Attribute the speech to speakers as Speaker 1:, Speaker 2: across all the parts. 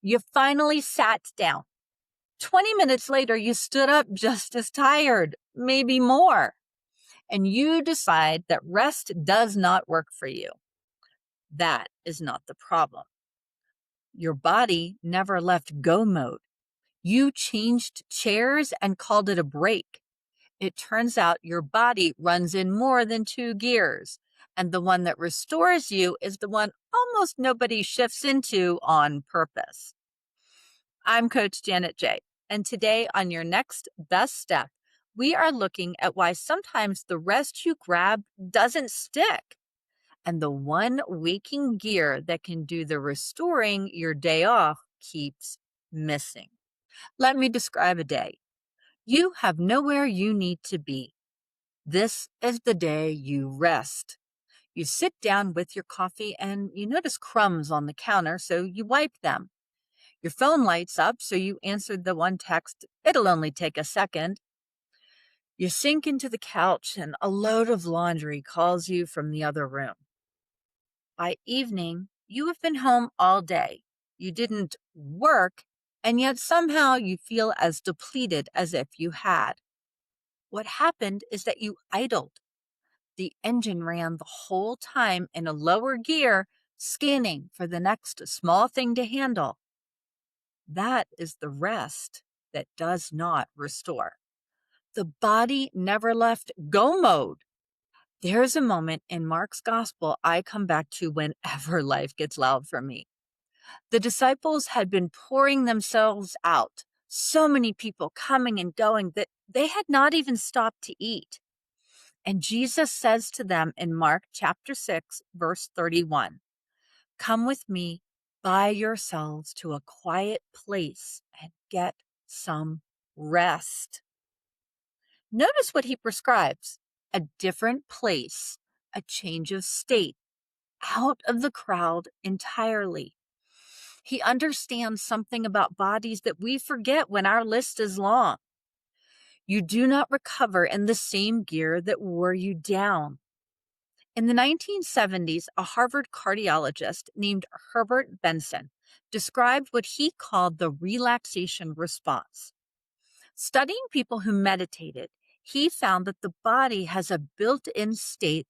Speaker 1: You finally sat down. 20 minutes later, you stood up just as tired, maybe more, and you decide that rest does not work for you. That is not the problem. Your body never left go mode. You changed chairs and called it a break. It turns out your body runs in more than two gears, and the one that restores you is the one almost nobody shifts into on purpose. I'm Coach Janet J, and today on Your Next Best Step, we are looking at why sometimes the rest you grab doesn't stick, and the one waking gear that can do the restoring your day off keeps missing. Let me describe a day. You have nowhere you need to be. This is the day you rest. You sit down with your coffee and you notice crumbs on the counter, so you wipe them. Your phone lights up, so you answered the one text, it'll only take a second. You sink into the couch and a load of laundry calls you from the other room. By evening, you have been home all day. You didn't work, and yet somehow you feel as depleted as if you had. What happened is that you idled. The engine ran the whole time in a lower gear, scanning for the next small thing to handle. That is the rest that does not restore. The body never left go mode. There's a moment in Mark's gospel I come back to whenever life gets loud for me. The disciples had been pouring themselves out, so many people coming and going that they had not even stopped to eat. And Jesus says to them in Mark chapter 6, verse 31, "Come with me by yourselves to a quiet place and get some rest." Notice what he prescribes: a different place, a change of state, out of the crowd entirely. He understands something about bodies that we forget when our list is long. You do not recover in the same gear that wore you down. In the 1970s, a Harvard cardiologist named Herbert Benson described what he called the relaxation response. Studying people who meditated, he found that the body has a built-in state,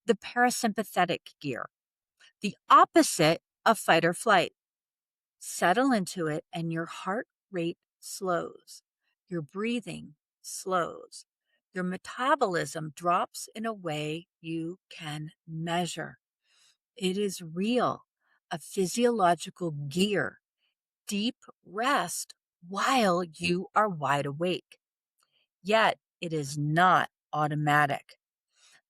Speaker 1: the parasympathetic gear, the opposite of fight or flight. Settle into it and your heart rate slows, your breathing slows, your metabolism drops in a way you can measure. It is real, a physiological gear, deep rest while you are wide awake. Yet it is not automatic.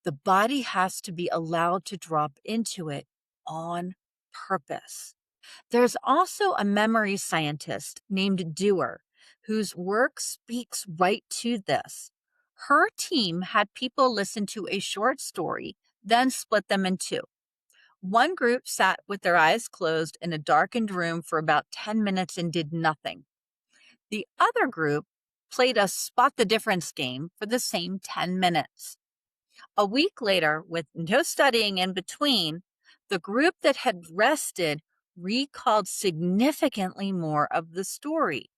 Speaker 1: The body has to be allowed to drop into it on purpose. There's also a memory scientist named Dewar, whose work speaks right to this. Her team had people listen to a short story, then split them in two. One group sat with their eyes closed in a darkened room for about 10 minutes and did nothing. The other group played a spot the difference game for the same 10 minutes. A week later, with no studying in between, the group that had rested recalled significantly more of the story.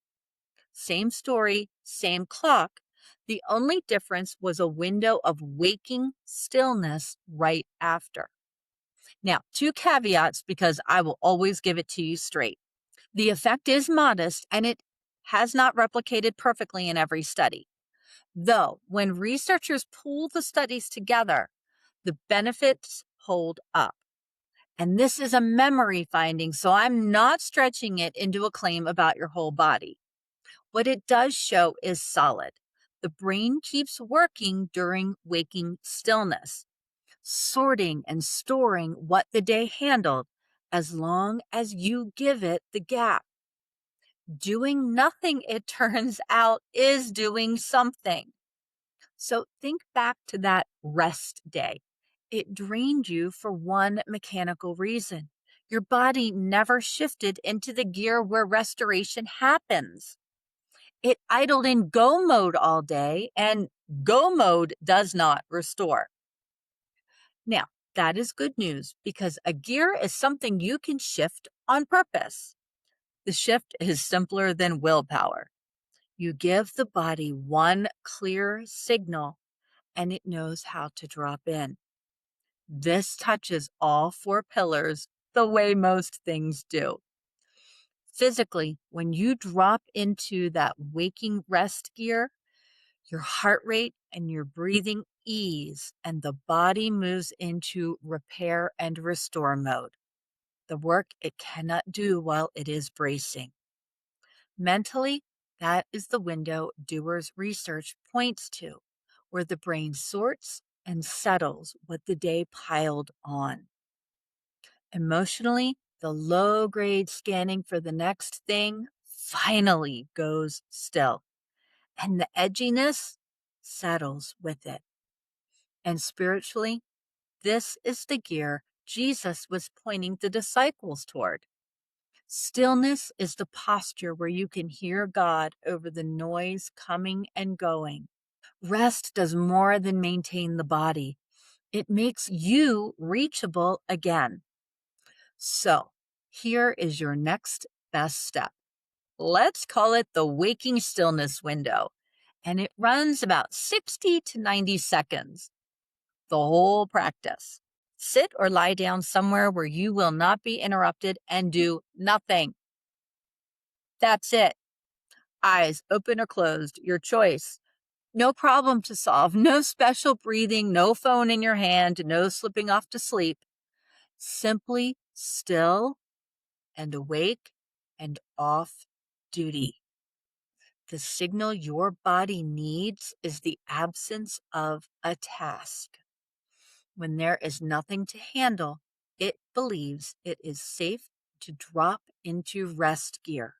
Speaker 1: Same story, same clock. The only difference was a window of waking stillness right after. Now, two caveats because I will always give it to you straight. The effect is modest and it has not replicated perfectly in every study. Though, when researchers pool the studies together, the benefits hold up. And this is a memory finding, so I'm not stretching it into a claim about your whole body. What it does show is solid. The brain keeps working during waking stillness, sorting and storing what the day handled as long as you give it the gap. Doing nothing, it turns out, is doing something. So think back to that rest day. It drained you for one mechanical reason. Your body never shifted into the gear where restoration happens. It idled in go mode all day, and go mode does not restore. Now, that is good news because a gear is something you can shift on purpose. The shift is simpler than willpower. You give the body one clear signal and it knows how to drop in. This touches all four pillars the way most things do. Physically, when you drop into that waking rest gear, your heart rate and your breathing ease, and the body moves into repair and restore mode, the work it cannot do while it is bracing. Mentally, that is the window Dewar's research points to, where the brain sorts and settles what the day piled on. Emotionally, the low-grade scanning for the next thing finally goes still, and the edginess settles with it. And spiritually, this is the gear Jesus was pointing the disciples toward. Stillness is the posture where you can hear God over the noise coming and going. Rest does more than maintain the body. It makes you reachable again. So, here is your next best step. Let's call it the waking stillness window, and it runs about 60 to 90 seconds. The whole practice. Sit or lie down somewhere where you will not be interrupted and do nothing. That's it. Eyes open or closed, your choice. No problem to solve, no special breathing, no phone in your hand, no slipping off to sleep. Simply still and awake and off duty. The signal your body needs is the absence of a task. When there is nothing to handle, it believes it is safe to drop into rest gear.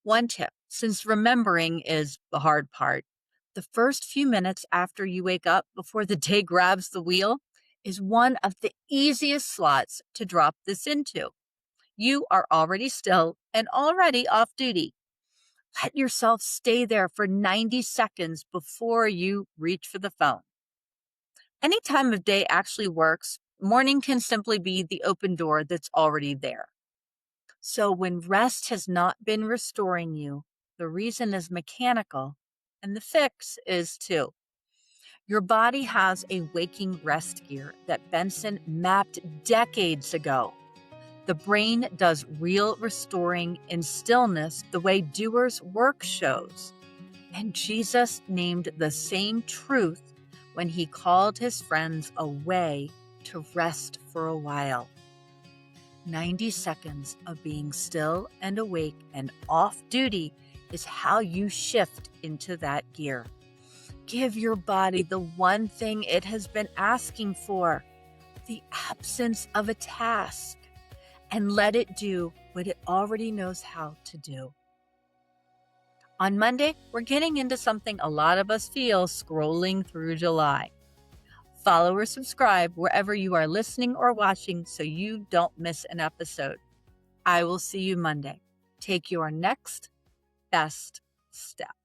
Speaker 1: One tip, since remembering is the hard part, the first few minutes after you wake up before the day grabs the wheel is one of the easiest slots to drop this into. You are already still and already off duty. Let yourself stay there for 90 seconds before you reach for the phone. Any time of day actually works. Morning can simply be the open door that's already there. So when rest has not been restoring you, the reason is mechanical, and the fix is too. Your body has a waking rest gear that Benson mapped decades ago. The brain does real restoring in stillness the way Dewar's work shows. And Jesus named the same truth when he called his friends away to rest for a while. 90 seconds of being still and awake and off duty is how you shift into that gear. Give your body the one thing it has been asking for, the absence of a task, and let it do what it already knows how to do. On Monday, we're getting into something a lot of us feel scrolling through July. Follow or subscribe wherever you are listening or watching so you don't miss an episode. I will see you Monday. Take your next best step.